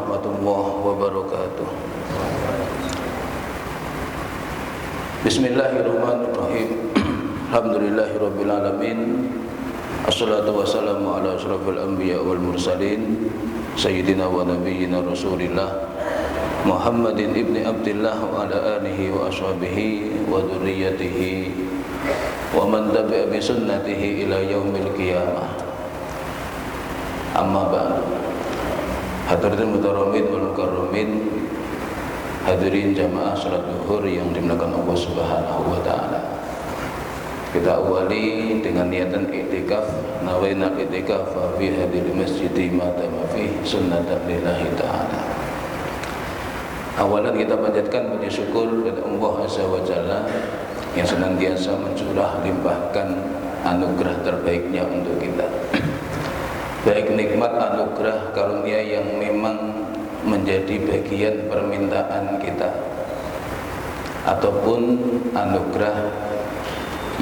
warahmatullahi wabarakatuh. Bismillahirrahmanirrahim. Alhamdulillahirabbil alamin. Assalatu wassalamu ala asyrafil anbiya wal mursalin sayyidina wa nabiyyina Rasulillah Muhammadin ibni Abdillah wa ala alihi wa ashabihi wa dzurriyyatihi wa man tabi'a bi sunnatihi ila yaumil qiyamah. Amma ba'd. Hadirin mutaramin wal mukarramin, hadirin jamaah salat zuhur yang dimuliakan Allah Subhanahu wa taala. Kita awali dengan niatan i'tikaf, nawaina i'tikaf fi hadhil masjid ma tama fi sunnatan lillahi taala. Awalan kita panjatkan puji syukur kepada Allah Azza wa Jalla yang senantiasa mencurah limpahkan anugerah terbaiknya untuk kita. Baik nikmat anugerah karunia yang memang menjadi bagian permintaan kita, ataupun anugerah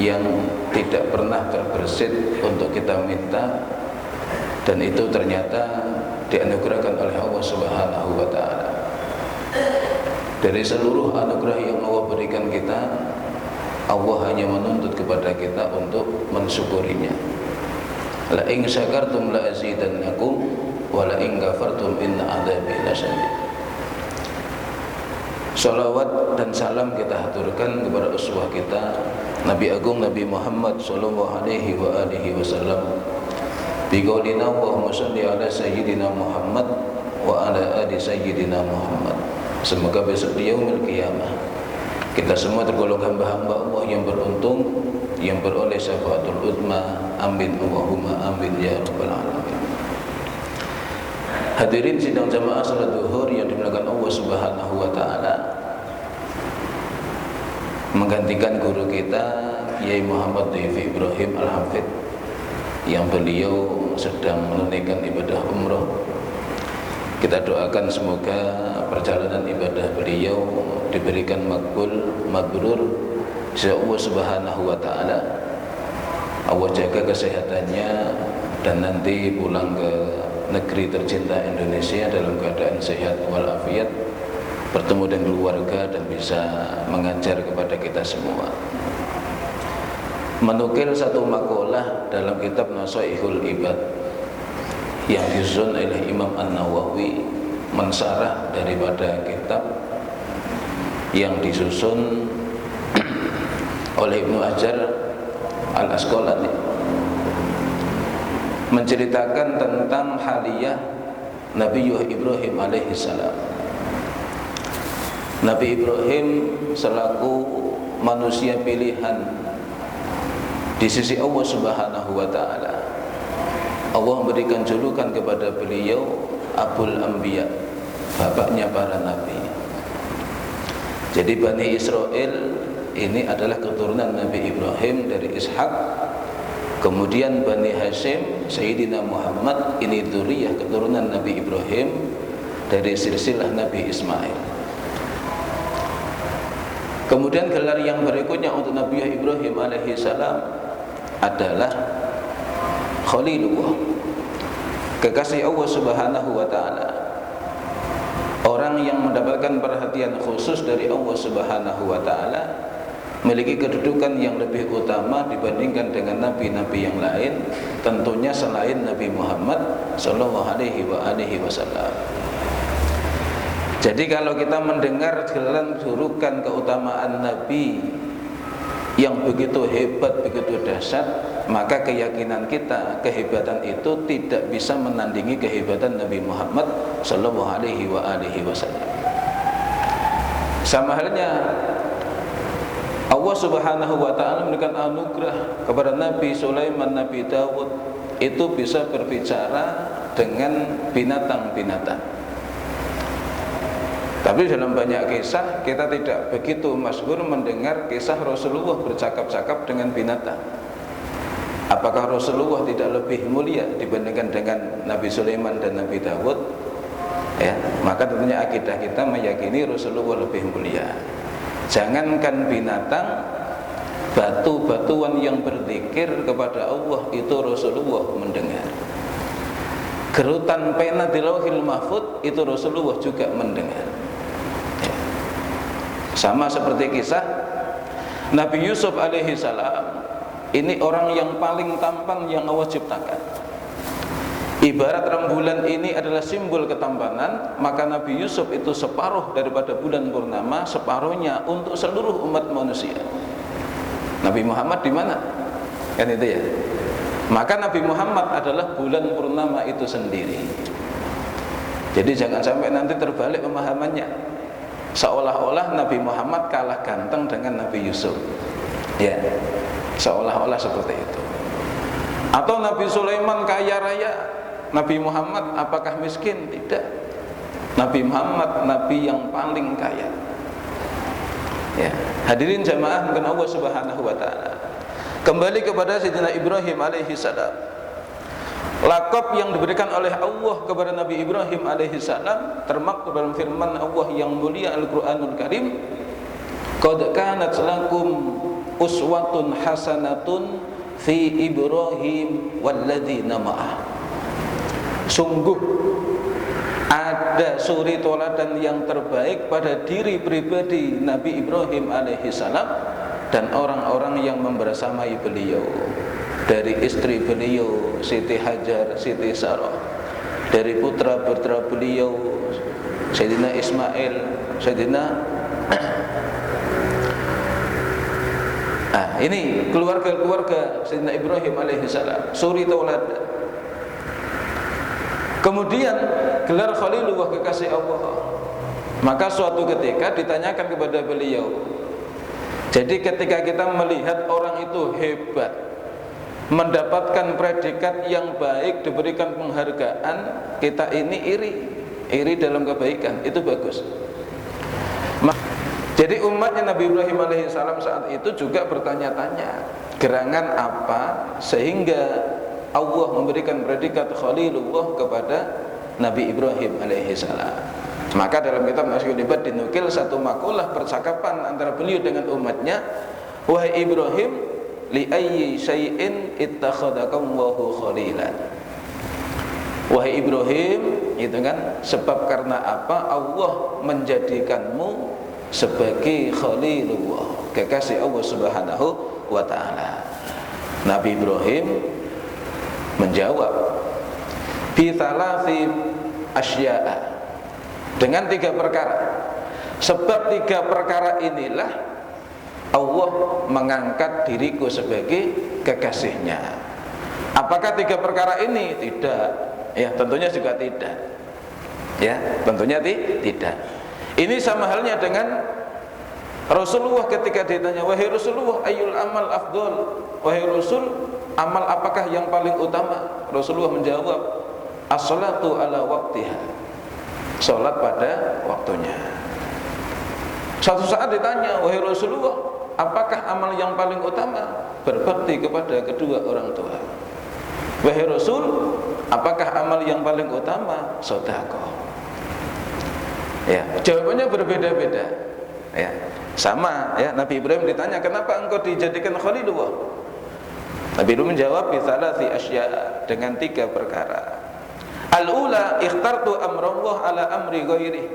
yang tidak pernah terbersit untuk kita minta, dan itu ternyata dianugerahkan oleh Allah Subhanahu wa taala. Dari seluruh anugerah yang Allah berikan kita, Allah hanya menuntut kepada kita untuk mensyukurinya. La in syakartum la azidannakum wa la in kafartum inna adzabi lasyadid. Salawat dan salam kita haturkan kepada uswah kita, Nabi Agung Nabi Muhammad sallallahu alaihi wa alihi wasallam. Bi qaulina Allahumma shalli ala sayyidina Muhammad wa ala ali sayyidina Muhammad. Semoga besok di yaumil qiyamah kita semua tergolong hamba-hamba Allah yang beruntung, yang beroleh syafaatul uzma. Amin Allahumma amin ya rabbal alamin. Hadirin sidang jamaah salat zuhur yang dimuliakan Allah Subhanahu wa taala, menggantikan guru kita Yai Muhammad Dhifi Ibrahim Al-Hafidh yang beliau sedang menunaikan ibadah umrah. Kita doakan semoga perjalanan ibadah beliau diberikan makbul, mabrur oleh Allah Subhanahu wa taala. Allah jaga kesehatannya dan nanti pulang ke negeri tercinta Indonesia dalam keadaan sehat walafiat, bertemu dengan keluarga dan bisa mengajar kepada kita semua. Menukil satu makalah dalam kitab Nasaihul Ibad yang disusun oleh Imam An-Nawawi, mensarah daripada kitab yang disusun oleh Ibnu Hajar Al-Asqalani, menceritakan tentang haliyah Nabi Ibrahim alaihi salam. Nabi Ibrahim selaku manusia pilihan di sisi Allah Subhanahu wa taala. Allah memberikan julukan kepada beliau Abul Anbiya, bapaknya para nabi. Jadi Bani Israel ini adalah keturunan Nabi Ibrahim dari Ishak. Kemudian Bani Hashim, Sayyidina Muhammad, ini dzurriyyah keturunan Nabi Ibrahim dari silsilah Nabi Ismail. Kemudian gelar yang berikutnya untuk Nabi Ibrahim alaihi salam adalah Khalilullah, kekasih Allah Subhanahu wa taala. Orang yang mendapatkan perhatian khusus dari Allah Subhanahu wa taala, memiliki kedudukan yang lebih utama dibandingkan dengan nabi-nabi yang lain, tentunya selain Nabi Muhammad sallallahu alaihi wasallam. Jadi kalau kita mendengar jalan julukan keutamaan nabi yang begitu hebat, begitu dahsyat, maka keyakinan kita kehebatan itu tidak bisa menandingi kehebatan Nabi Muhammad sallallahu alaihi wasallam. Sama halnya Allah Subhanahu wa taala memberikan anugerah kepada Nabi Sulaiman, Nabi Dawud, itu bisa berbicara dengan binatang-binatang. Tapi dalam banyak kisah kita tidak begitu masyhur mendengar kisah Rasulullah bercakap-cakap dengan binatang. Apakah Rasulullah tidak lebih mulia dibandingkan dengan Nabi Sulaiman dan Nabi Dawud? Ya, maka tentunya akidah kita meyakini Rasulullah lebih mulia. Jangankan binatang, batu-batuan yang berzikir kepada Allah itu Rasulullah mendengar. gerutan pena di Lauhil Mahfuz itu Rasulullah juga mendengar. Sama seperti kisah Nabi Yusuf alaihi salam. Ini orang yang paling tampan yang Allah ciptakan. Ibarat rembulan ini adalah simbol ketampanan, maka Nabi Yusuf itu separuh daripada bulan purnama, separuhnya untuk seluruh umat manusia. Nabi Muhammad di mana? Kan itu ya. Maka Nabi Muhammad adalah bulan purnama itu sendiri. Jadi jangan sampai nanti terbalik pemahamannya, seolah-olah Nabi Muhammad kalah ganteng dengan Nabi Yusuf. Ya, seolah-olah seperti itu. Atau Nabi Sulaiman kaya raya, Nabi Muhammad apakah miskin? Tidak. Nabi Muhammad nabi yang paling kaya. Ya, hadirin jamaah mungkin Allah Subhanahu wa taala. Kembali kepada Sayyidina Ibrahim alaihi salam. Laqab yang diberikan oleh Allah kepada Nabi Ibrahim alaihi salam termaktub dalam firman Allah yang mulia Al-Qur'anul Karim, "Qad kanat lakum uswatun hasanatun fi Ibrahim walladzina ma'ah." Sungguh ada suri toladan yang terbaik pada diri pribadi Nabi Ibrahim alaihi salam dan orang-orang yang membersamai beliau, dari istri beliau Siti Hajar, Siti Sarah, dari putra-putra beliau Sayyidina Ismail, Sayyidina ini keluarga-keluarga Sayyidina Ibrahim alaihi salam, suri tauladan. Kemudian gelar Khalilullah, kekasih Allah. Maka suatu ketika ditanyakan kepada beliau, jadi ketika kita melihat orang itu hebat, mendapatkan predikat yang baik, diberikan penghargaan, kita ini iri dalam kebaikan, itu bagus. Jadi umatnya Nabi Ibrahim alaihissalam saat itu juga bertanya-tanya, gerangan apa sehingga Allah memberikan predikat Khalilullah kepada Nabi Ibrahim alaihissalam. Maka dalam kitab Nasyidul Ibad dinukil satu makalah percakapan antara beliau dengan umatnya, "Wahai Ibrahim, li ayyi syai'in ittakhadhakallahu khalilan." Wahai Ibrahim, itu kan sebab karena apa Allah menjadikanmu sebagai Khalilullah, kekasih Allah Subhanahu wa taala. Nabi Ibrahim menjawab bi thalathi asya'a, dengan 3 perkara. Sebab 3 perkara inilah Allah mengangkat diriku sebagai kekasihnya. Apakah 3 perkara ini? Tidak. Ya, tentunya juga tidak. Ya, tentunya tidak. Ini sama halnya dengan Rasulullah ketika ditanya, "Wahai Rasulullah, ayyul amal afdol?" Wahai Rasul, amal apakah yang paling utama? Rasulullah menjawab, "As-salatu ala waqtiha." Sholat pada waktunya. Suatu saat ditanya, "Wahai Rasulullah, apakah amal yang paling utama?" Berbakti kepada kedua orang tua. "Wahai Rasul, apakah amal yang paling utama?" Sedekah. Ya, jawabannya berbeda-beda. Ya, sama ya. Nabi Ibrahim ditanya, "Kenapa engkau dijadikan Khalilullah?" Nabi Ibrahim menjawab, "Bi thalathi asya'," dengan 3 perkara. Al-ula ikhtartu amrallah ala amri ghairi.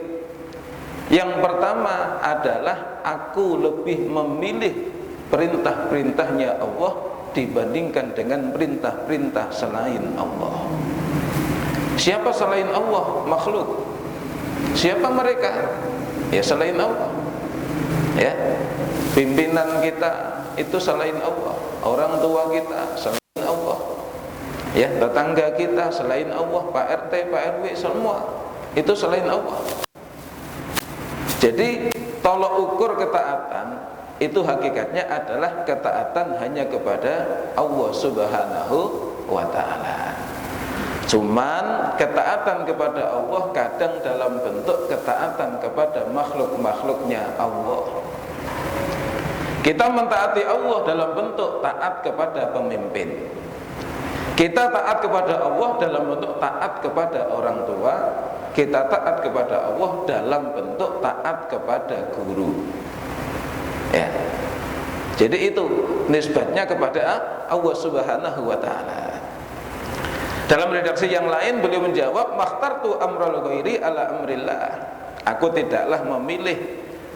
Yang pertama adalah aku lebih memilih perintah-perintahnya Allah dibandingkan dengan perintah-perintah selain Allah. Siapa selain Allah? Makhluk. Siapa mereka? Ya selain Allah. Ya, pimpinan kita itu selain Allah, orang tua kita selain Allah. Ya, tetangga kita selain Allah, Pak RT, Pak RW, semua itu selain Allah. Jadi tolok ukur ketaatan itu hakikatnya adalah ketaatan hanya kepada Allah Subhanahu wa ta'ala. Cuman ketaatan kepada Allah kadang dalam bentuk ketaatan kepada makhluk-makhluknya Allah. Kita mentaati Allah dalam bentuk taat kepada pemimpin. Kita taat kepada Allah dalam bentuk taat kepada orang tua. Kita taat kepada Allah dalam bentuk taat kepada guru. Ya. Jadi itu nisbatnya kepada Allah Subhanahu wa ta'ala. Dalam redaksi yang lain beliau menjawab, makhtartu amral ghairi ala amrillah. Aku tidaklah memilih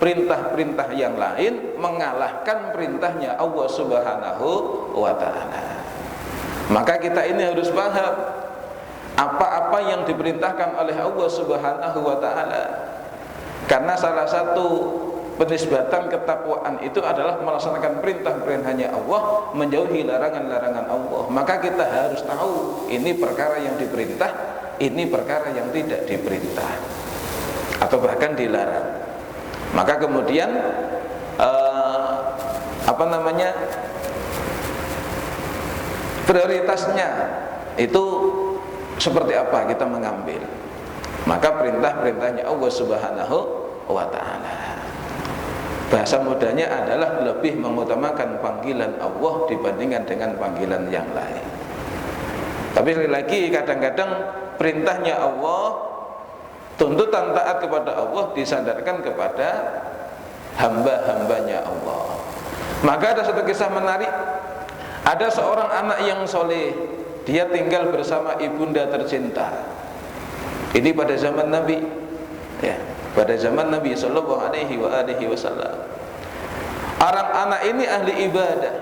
perintah-perintah yang lain mengalahkan perintahnya Allah Subhanahu wa ta'ala. Maka kita ini harus paham apa-apa yang diperintahkan oleh Allah Subhanahu wa ta'ala. Karena salah satu penisbatan ketakwaan itu adalah melaksanakan perintah-perintahnya Allah, menjauhi larangan-larangan Allah. Maka kita harus tahu ini perkara yang diperintah, ini perkara yang tidak diperintah atau bahkan dilarang. Maka kemudian prioritasnya itu seperti apa kita mengambil. Maka perintah-perintahnya Allah Subhanahu wa ta'ala, bahasa mudahnya adalah lebih mengutamakan panggilan Allah dibandingkan dengan panggilan yang lain. Tapi sekali lagi, kadang-kadang perintahnya Allah, tuntutan taat kepada Allah disandarkan kepada hamba-hambanya Allah. Maka ada satu kisah menarik. Ada seorang anak yang soleh, dia tinggal bersama ibunda tercinta. Ini pada zaman Nabi, ya, pada zaman Nabi Sallallahu Alaihi Wasallam. Orang anak ini ahli ibadah,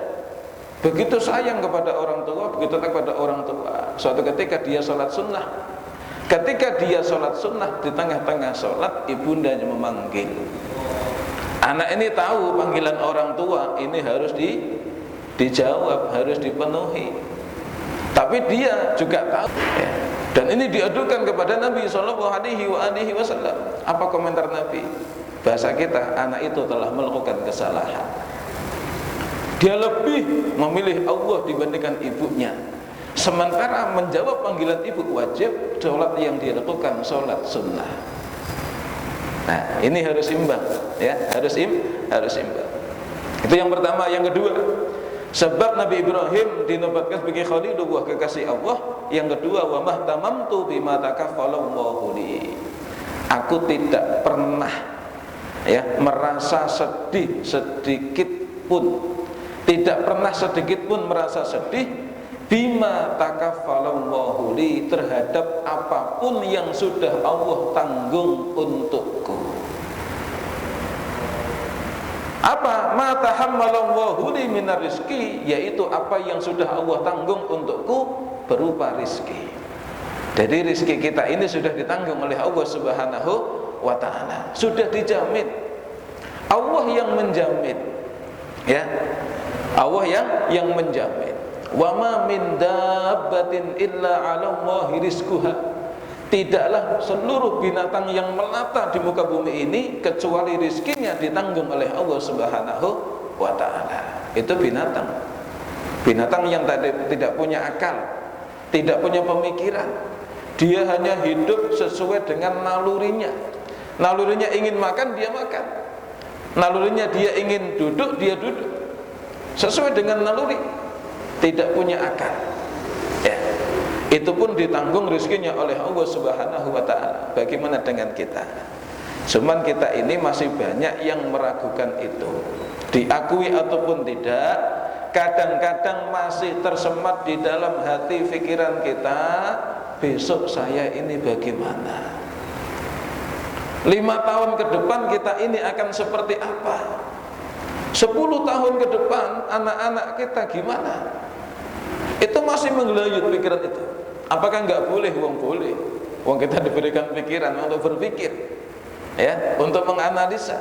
begitu sayang kepada orang tua, begitu takut kepada orang tua. Suatu ketika dia sholat sunnah. Ketika dia sholat sunnah, di tengah-tengah sholat ibundanya memanggil. Anak ini tahu panggilan orang tua ini harus dijawab, harus dipenuhi. Tapi dia juga tahu, ya. Dan ini diadukan kepada Nabi Sallallahu Alaihi Wasallam. Apa komentar Nabi? Bahasa kita, anak itu telah melakukan kesalahan. Dia lebih memilih Allah dibandingkan ibunya. Sementara menjawab panggilan ibu wajib, sholat yang dia lakukan sholat sunnah. Nah, ini harus imbang, ya, harus imbang. Itu yang pertama. Yang kedua, sebab Nabi Ibrahim dinobatkan sebagai Khalilullah, kekasih Allah. Yang kedua, wa mahtamamtu bima takaffalallahu li. Aku tidak pernah, ya, merasa sedih sedikit pun. Tidak pernah sedikit pun merasa sedih bima takaffalallahu li, terhadap apapun yang sudah Allah tanggung untukku. Apa? Ma tahammalallahu li minar rizki, yaitu apa yang sudah Allah tanggung untukku berupa rizki. Jadi rizki kita ini sudah ditanggung oleh Allah Subhanahu wa ta'ala, sudah dijamin. Allah yang menjamin, ya, Allah yang menjamin. Wa ma min dabbatin illa 'ala Allahi rizquha. Tidaklah seluruh binatang yang melata di muka bumi ini kecuali rizkinya ditanggung oleh Allah Subhanahu wa ta'ala. Itu binatang. Binatang yang tidak punya akal, tidak punya pemikiran. Dia hanya hidup sesuai dengan nalurinya. Nalurinya ingin makan, dia makan. Nalurinya dia ingin duduk, dia duduk. Sesuai dengan naluri. Tidak punya akal, ya. Itu pun ditanggung rezekinya oleh Allah Subhanahu wa ta'ala. Bagaimana dengan kita? Cuman kita ini masih banyak yang meragukan itu. Diakui ataupun tidak, kadang-kadang masih tersemat di dalam hati pikiran kita, besok saya ini bagaimana? 5 tahun ke depan kita ini akan seperti apa? 10 tahun ke depan anak-anak kita gimana? Itu masih menggelayut pikiran itu. Apakah enggak boleh? Wong boleh. Wong kita diberikan pikiran untuk berpikir, ya, untuk menganalisa.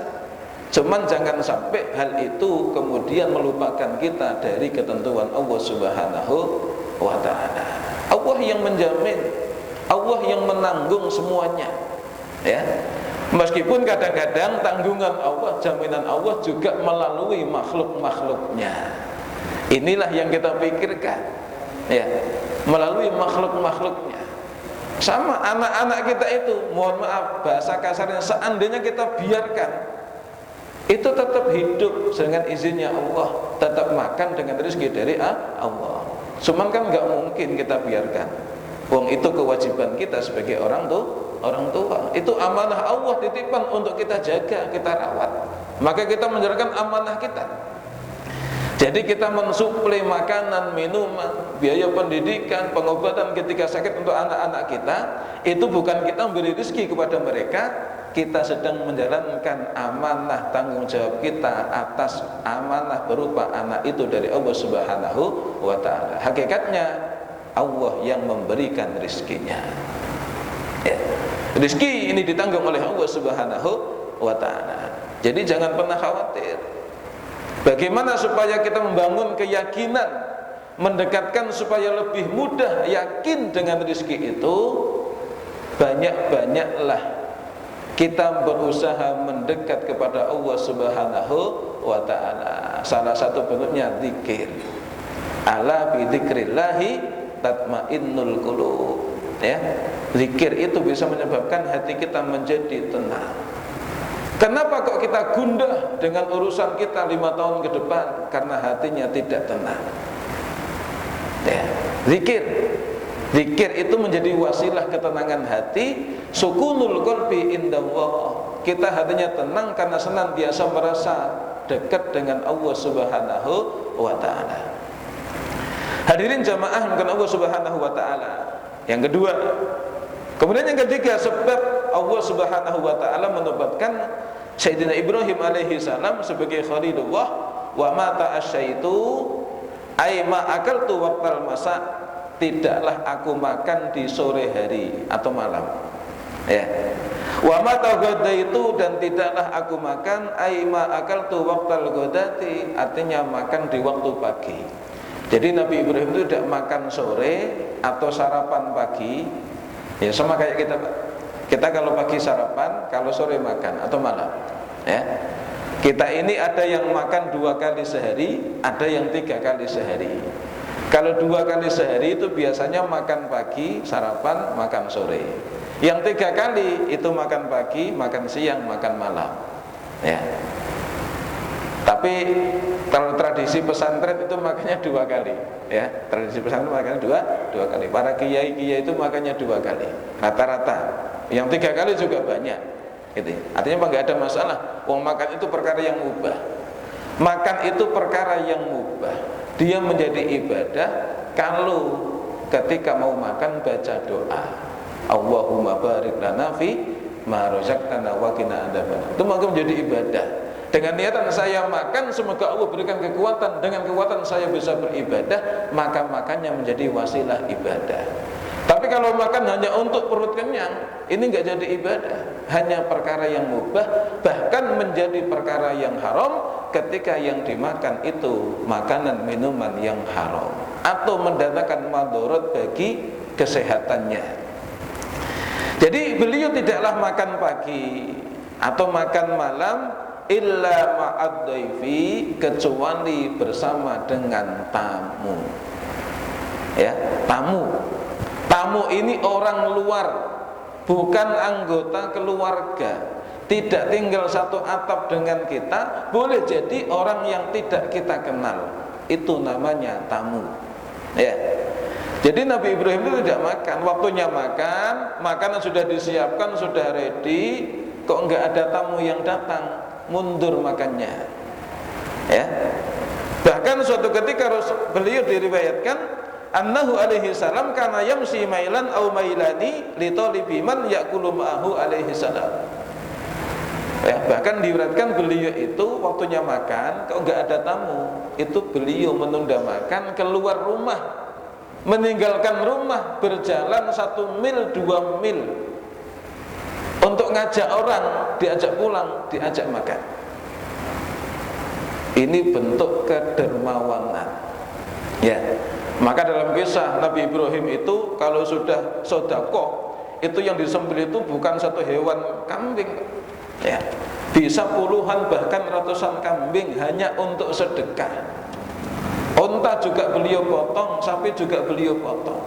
Cuman jangan sampai hal itu kemudian melupakan kita dari ketentuan Allah Subhanahu wa ta'ala. Allah yang menjamin, Allah yang menanggung semuanya, ya. Meskipun kadang-kadang tanggungan Allah, jaminan Allah juga melalui makhluk-makhluknya. Inilah yang kita pikirkan, ya, melalui makhluk-makhluknya. Sama anak-anak kita itu, mohon maaf bahasa kasarnya, seandainya kita biarkan, itu tetap hidup dengan izinnya Allah, tetap makan dengan rezeki dari Allah. Cuman kan nggak mungkin kita biarkan. Wong itu kewajiban kita sebagai orang tua. Itu amanah Allah titipan untuk kita jaga, kita rawat. Maka kita menjalankan amanah kita. Jadi kita mensuplai makanan, minuman, biaya pendidikan, pengobatan ketika sakit untuk anak-anak kita, itu bukan kita memberi rezeki kepada mereka, kita sedang menjalankan amanah tanggung jawab kita atas amanah berupa anak itu dari Allah Subhanahu wa ta'ala. Hakikatnya Allah yang memberikan rezekinya. Ya. Rezeki ini ditanggung oleh Allah Subhanahu wa ta'ala. Jadi jangan pernah khawatir. Bagaimana supaya kita membangun keyakinan, mendekatkan supaya lebih mudah yakin dengan rezeki itu? Banyak-banyaklah kita berusaha mendekat kepada Allah Subhanahu wa ta'ala. Salah satu bentuknya zikir. Ala bi dzikrillahi tatmainnul qulub. Ya, zikir itu bisa menyebabkan hati kita menjadi tenang. Kenapa kok kita gundah dengan urusan kita 5 tahun ke depan? Karena hatinya tidak tenang. Ya, zikir. Zikir itu menjadi wasilah ketenangan hati. Sukunul qalbi indallah. Kita hatinya tenang karena senantiasa merasa dekat dengan Allah Subhanahu wa ta'ala. Hadirin jamaah bukan Allah Subhanahu wa ta'ala. Yang kedua, kemudian yang ketiga, sebab Allah Subhanahu wa ta'ala menobatkan Sayyidina Ibrahim alaihi salam sebagai Khalilullah, wa ma ta'asyaitu ay ma akaltu waqtal masa, tidaklah aku makan di sore hari atau malam. Ya. Wa ma taghadaitu, dan tidaklah aku makan ay ma akaltu waqtal ghadati, artinya makan di waktu pagi. Jadi Nabi Ibrahim itu tidak makan sore atau sarapan pagi. Ya sama kayak kita, Pak. Kita kalau pagi sarapan, kalau sore makan atau malam. Ya. Kita ini ada yang makan 2 kali sehari, ada yang 3 kali sehari. Kalau 2 kali sehari itu biasanya makan pagi, sarapan, makan sore. Yang 3 kali itu makan pagi, makan siang, makan malam. Ya. Tapi kalau tradisi pesantren itu makannya 2 kali. Ya, tradisi pesantren makannya dua kali. Para kiai itu makannya 2 kali, rata-rata. Yang 3 kali juga banyak, gitu. Artinya enggak ada masalah. Wong makan itu perkara yang mubah. Makan itu perkara yang mubah. Dia menjadi ibadah kalau ketika mau makan baca doa. Allahumma barik lana fi ma razaqtana wa qina adzabannar. Itu maka menjadi ibadah. Dengan niatan saya makan, semoga Allah berikan kekuatan. Dengan kekuatan saya bisa beribadah, maka makannya menjadi wasilah ibadah. Tapi kalau makan hanya untuk perut kenyang, ini enggak jadi ibadah, hanya perkara yang mubah, bahkan menjadi perkara yang haram ketika yang dimakan itu makanan minuman yang haram atau mendatangkan madarat bagi kesehatannya. Jadi beliau tidaklah makan pagi atau makan malam illa ma'ad dhaifi, kecuali bersama dengan tamu. Ya, tamu. Tamu ini orang luar, bukan anggota keluarga, tidak tinggal satu atap dengan kita, boleh jadi orang yang tidak kita kenal. Itu namanya tamu. Ya. Jadi Nabi Ibrahim itu tidak makan, waktunya makan, makanan sudah disiapkan, sudah ready, kok enggak ada tamu yang datang, mundur makannya. Ya. Bahkan suatu ketika beliau diriwayatkan annahu alaihi salam kana yamsi mailan au mailani li talibi man yaqulu ma'ahu alaihi salam. Ya, bahkan diuratkan beliau itu waktunya makan, kalau enggak ada tamu, itu beliau menunda makan, keluar rumah, meninggalkan rumah, berjalan 1 mil 2 mil untuk ngajak orang, diajak pulang, diajak makan. Ini bentuk kedermawanan. Ya. Maka dalam kisah Nabi Ibrahim itu kalau sudah sedekah, itu yang disembelih itu bukan satu hewan kambing, ya, bisa puluhan bahkan ratusan kambing hanya untuk sedekah. Unta juga beliau potong, sapi juga beliau potong.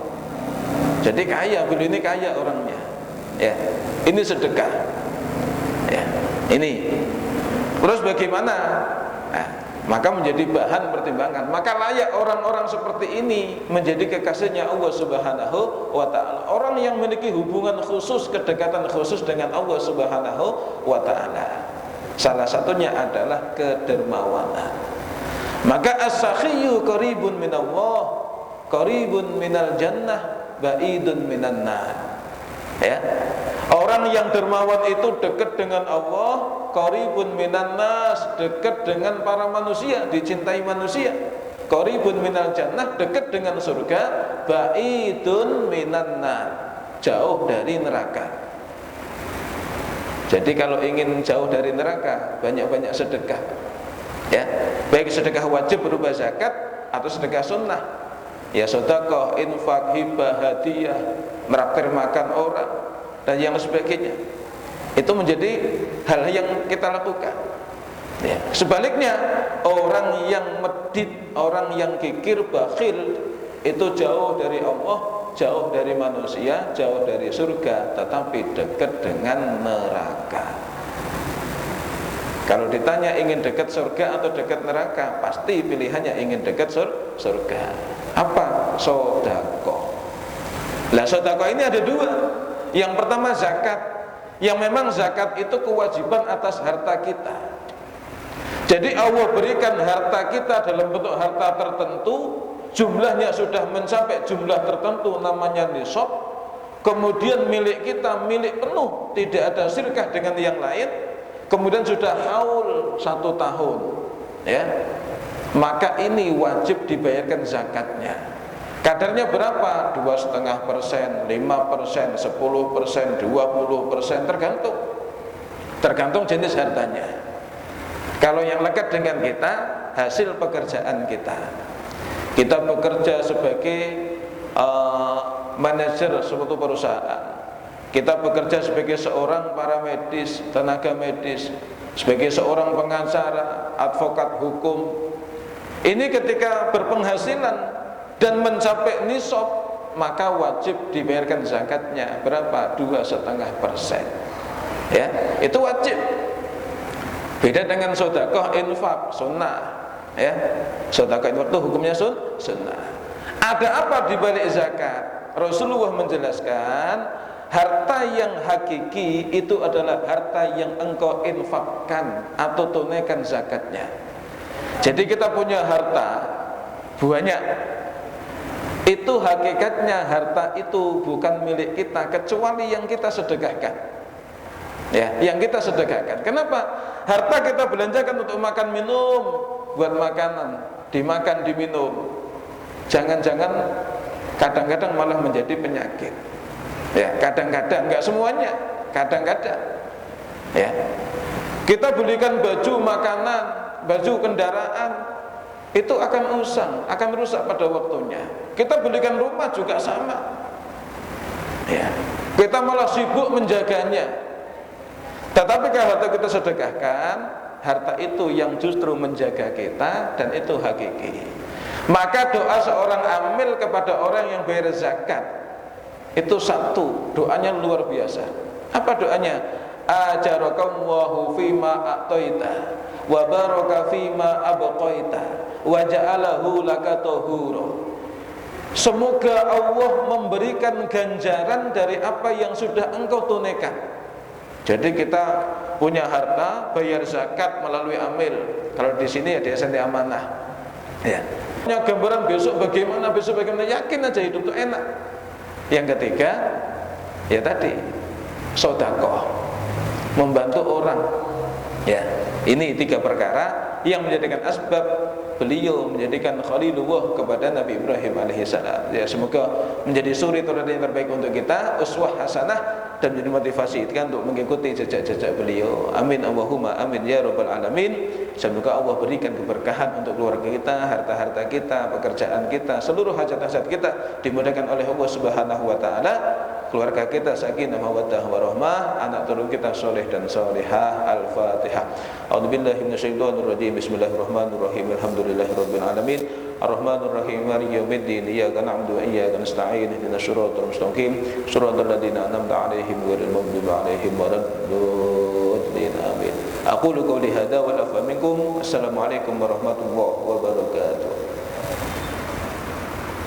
Jadi kaya, beliau ini kaya orangnya. Ya, ini sedekah. Ya, ini. Terus bagaimana? Nah, maka menjadi bahan pertimbangan. Maka layak orang-orang seperti ini menjadi kekasihnya Allah Subhanahu wa ta'ala. Orang yang memiliki hubungan khusus, kedekatan khusus dengan Allah Subhanahu wa ta'ala. Salah satunya adalah kedermawanan. Maka as-sakhiyyu qaribun minallah, qaribun minal jannah, ba'idun minan nar. Ya. Orang yang dermawan itu dekat dengan Allah, qaribun minan nas, dekat dengan para manusia, dicintai manusia. Qaribun minal jannah, dekat dengan surga, ba'idun minan nar, jauh dari neraka. Jadi kalau ingin jauh dari neraka, banyak-banyak sedekah. Ya, baik sedekah wajib berupa zakat atau sedekah sunnah. Ya, sedekah, infak, hibah, hadiah, meraktir makan orang dan yang sebagainya. Itu menjadi hal yang kita lakukan. Ya. Sebaliknya, orang yang medit, orang yang kikir, bakhil, itu jauh dari Allah, jauh dari manusia, jauh dari surga, tetapi dekat dengan neraka. Kalau ditanya ingin dekat surga atau dekat neraka, pasti pilihannya ingin dekat surga. Apa? Sedekah. Lah sedekah ini ada dua. Yang pertama zakat, yang memang zakat itu kewajiban atas harta kita. Jadi Allah berikan harta kita dalam bentuk harta tertentu, jumlahnya sudah mencapai jumlah tertentu, namanya nisab. Kemudian milik kita milik penuh, tidak ada syirkah dengan yang lain. Kemudian sudah haul 1 tahun, ya, maka ini wajib dibayarkan zakatnya. Kadarnya berapa? 2,5%, 5%, 10%, 20%, tergantung jenis hartanya. Kalau yang lekat dengan kita, hasil pekerjaan kita. Kita bekerja sebagai manajer suatu perusahaan. Kita bekerja sebagai seorang paramedis, tenaga medis, sebagai seorang pengacara, advokat hukum. Ini ketika berpenghasilan dan mencapai nisab, maka wajib dibayarkan zakatnya. Berapa? 2,5%. Ya, itu wajib. Beda dengan sedekah infak sunnah. Ya, sedekah infak itu hukumnya sunnah. Ada apa di balik zakat? Rasulullah menjelaskan, harta yang hakiki itu adalah harta yang engkau infakkan atau tunaikan zakatnya. Jadi kita punya harta banyak, itu hakikatnya harta itu bukan milik kita kecuali yang kita sedekahkan. Ya, yang kita sedekahkan. Kenapa? Harta kita belanjakan untuk makan minum, buat makanan, dimakan, diminum. Jangan-jangan kadang-kadang malah menjadi penyakit. Ya, kadang-kadang, enggak semuanya, kadang-kadang. Ya. Kita belikan baju, makanan, baju kendaraan, itu akan usang, akan rusak pada waktunya. Kita belikan rumah juga sama. Ya. Kita malah sibuk menjaganya. Tetapi kalau harta kita sedekahkan, harta itu yang justru menjaga kita dan itu hakiki. Maka doa seorang amil kepada orang yang bayar zakat itu satu, doanya luar biasa. Apa doanya? Ajarakallahu fima a'taita wa baraka fima abqaita wa ja'alahu laka tahura. Semoga Allah memberikan ganjaran dari apa yang sudah engkau tunaikan. Jadi kita punya harta, bayar zakat melalui amil. Kalau di sini ya DSN amanah. Ya. Punya gambaran besok bagaimana, yakin aja hidup itu enak. Yang ketiga, ya tadi, sedekah, membantu orang. Ya, ini 3 perkara yang menjadikan asbab beliau menjadikan Khalilullah kepada Nabi Ibrahim alaihissalam. Ya, semoga menjadi suri tauladan yang terbaik untuk kita, uswah hasanah, dan menjadi motivasi kita untuk mengikuti jejak-jejak beliau. Amin Allahumma amin ya rabbal alamin. Semoga Allah berikan keberkahan untuk keluarga kita, harta-harta kita, pekerjaan kita, seluruh hajat-hajat kita dimudahkan oleh Allah Subhanahu wa taala. Keluarga kita sakinah mawaddah warahmah, anak turun kita soleh dan solehah. Al-Fatihah. A'udzubillahi minasyaitonir rajim. Bismillahirrahmanirrahim. Alhamdulillahirabbil alamin. Ar-Rahmanir Rahim. Maliki yaumiddin. Iyyaka na'budu wa iyyaka nasta'in. Ihdinas siratal mustaqim. Shiratal ladzina an'amta 'alaihim ghairil maghdubi 'alaihim waladdallin. Amin. Aqulu qouli hadza wa la minkum. Assalamualaikum warahmatullahi wabarakatuh.